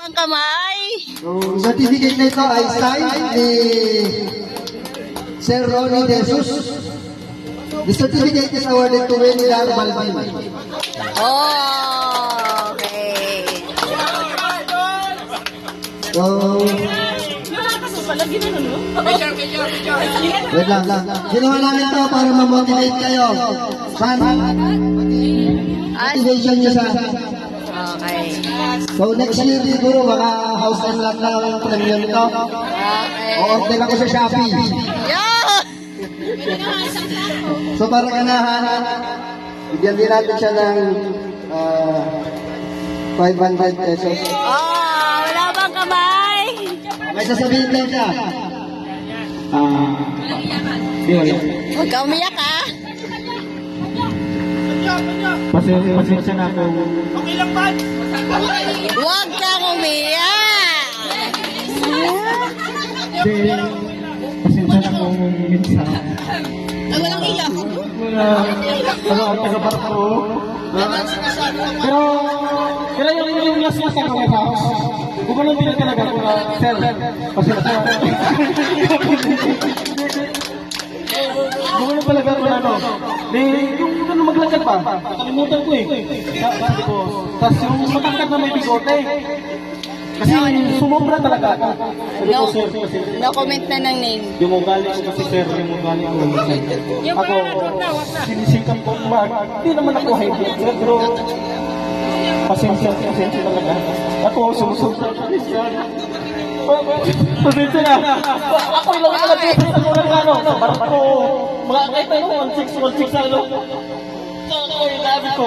ang kamay. Yung certificate na ito ay signed ni Sir Ronnie De Jesus. The certificate is awarded to Wendy Balbin. Oh, okay. So, wait lang. Ginawa namin ito para ma-motivate kayo. Sana, motivation nyo sa... Okay. So, next year siguro, mga house and lot na ang premium ito. Okay. O-order ako sa Shopee. Yeah! So, para ganahan, bigyan din natin siya ng 500 pesos. Oh, wala bang kamay? May sasabihin din siya. Di wala. Huwag ka umiyak, ha? Pasensya na ako. Huwag kang umiyak! Pasensya na ako minsan. Ay, walang iyak. Ang taga-barko. Pero yung last na taga-house, gumanon din talaga ako na, sir, pasensya. Gumanon talaga ako na, yung maglakad pa, nakalimutan ko eh. Sabi ko, tapos yung matangkad na may bigote. Kasi sumobra talaga ako. Sabi ko, sir, kasi No comment na ng name. yung ugali ko kasi sir, yung ugali ko. Ako, sinisikap ko hindi naman ako high blood, pero pasensya talaga. Ako, sumusubra. Pasensya na. Ako ilang malapit sa kurang ano. Ako, mga kahit ano, 1-6 ano. So, ako yung labi ko.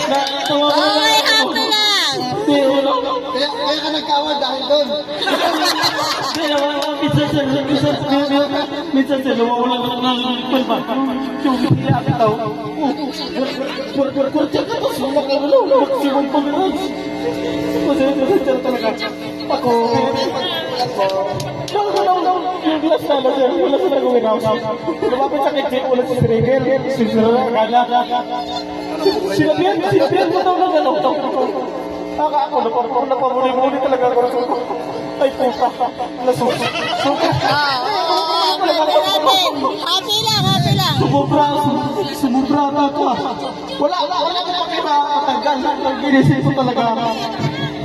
Nakatawa mo na Okay, ako. happy lang! Kaya ka nagkawad dahil doon. Minsan sila, nawawalan ko ng palba. Yung hiya ka tao. Kurtiyan ka to, sumak ka mo. Maksimum pa mo. Pasensya talaga. Ako. Yung glass na lang, sir. Wala sila gawin house. Lumapit sa kitchen, ulit sa trigger. Susunod na kanya. Sinabihan mo daw ng ano. Ako, napamuli-muli talaga ako. Ay, puta. Lasok. Oo, natin. Happy lang. Sumubra ako. Wala ko pakita matanggal. Ginisip ko talaga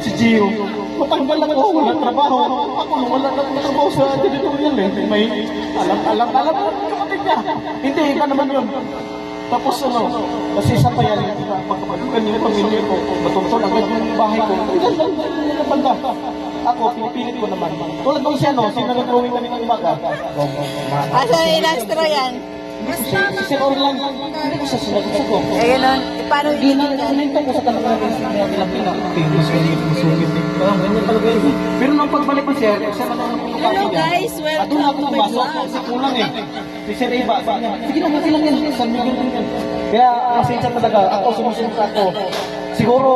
si Gio. Matanggal ako, wala trabaho. Ako, wala na trabaho sa editorial eh. May alam kapatid niya. Hindi, iba naman yun. Tapos kasi isa pa yan, magkapatukan yung pamilya ko, matuntun agad yung bahay ko. Ang banda. Ako, pinipilit ko naman. Tulad nung siya, sino nag-drawing kami ng umaga? Asa yung ilastro yan? Si Sir Orlan, hindi ko siya sinagot ko. Eh, ganun. Paano Sinintay ko sa talaga ng Pilipino. Famous ka dito, masungit eh. Ganyan talaga yun. Pero nung pagbalik ko siya man ang pagkakati Hello niya. guys, welcome At doon ako to my pumasok vlog. kasi kulang eh. Si Sir Eva, sabi niya, sige lang, okay lang yan. San Miguel din yan. Kaya pasensya talaga, ako sumusunod ako. Siguro,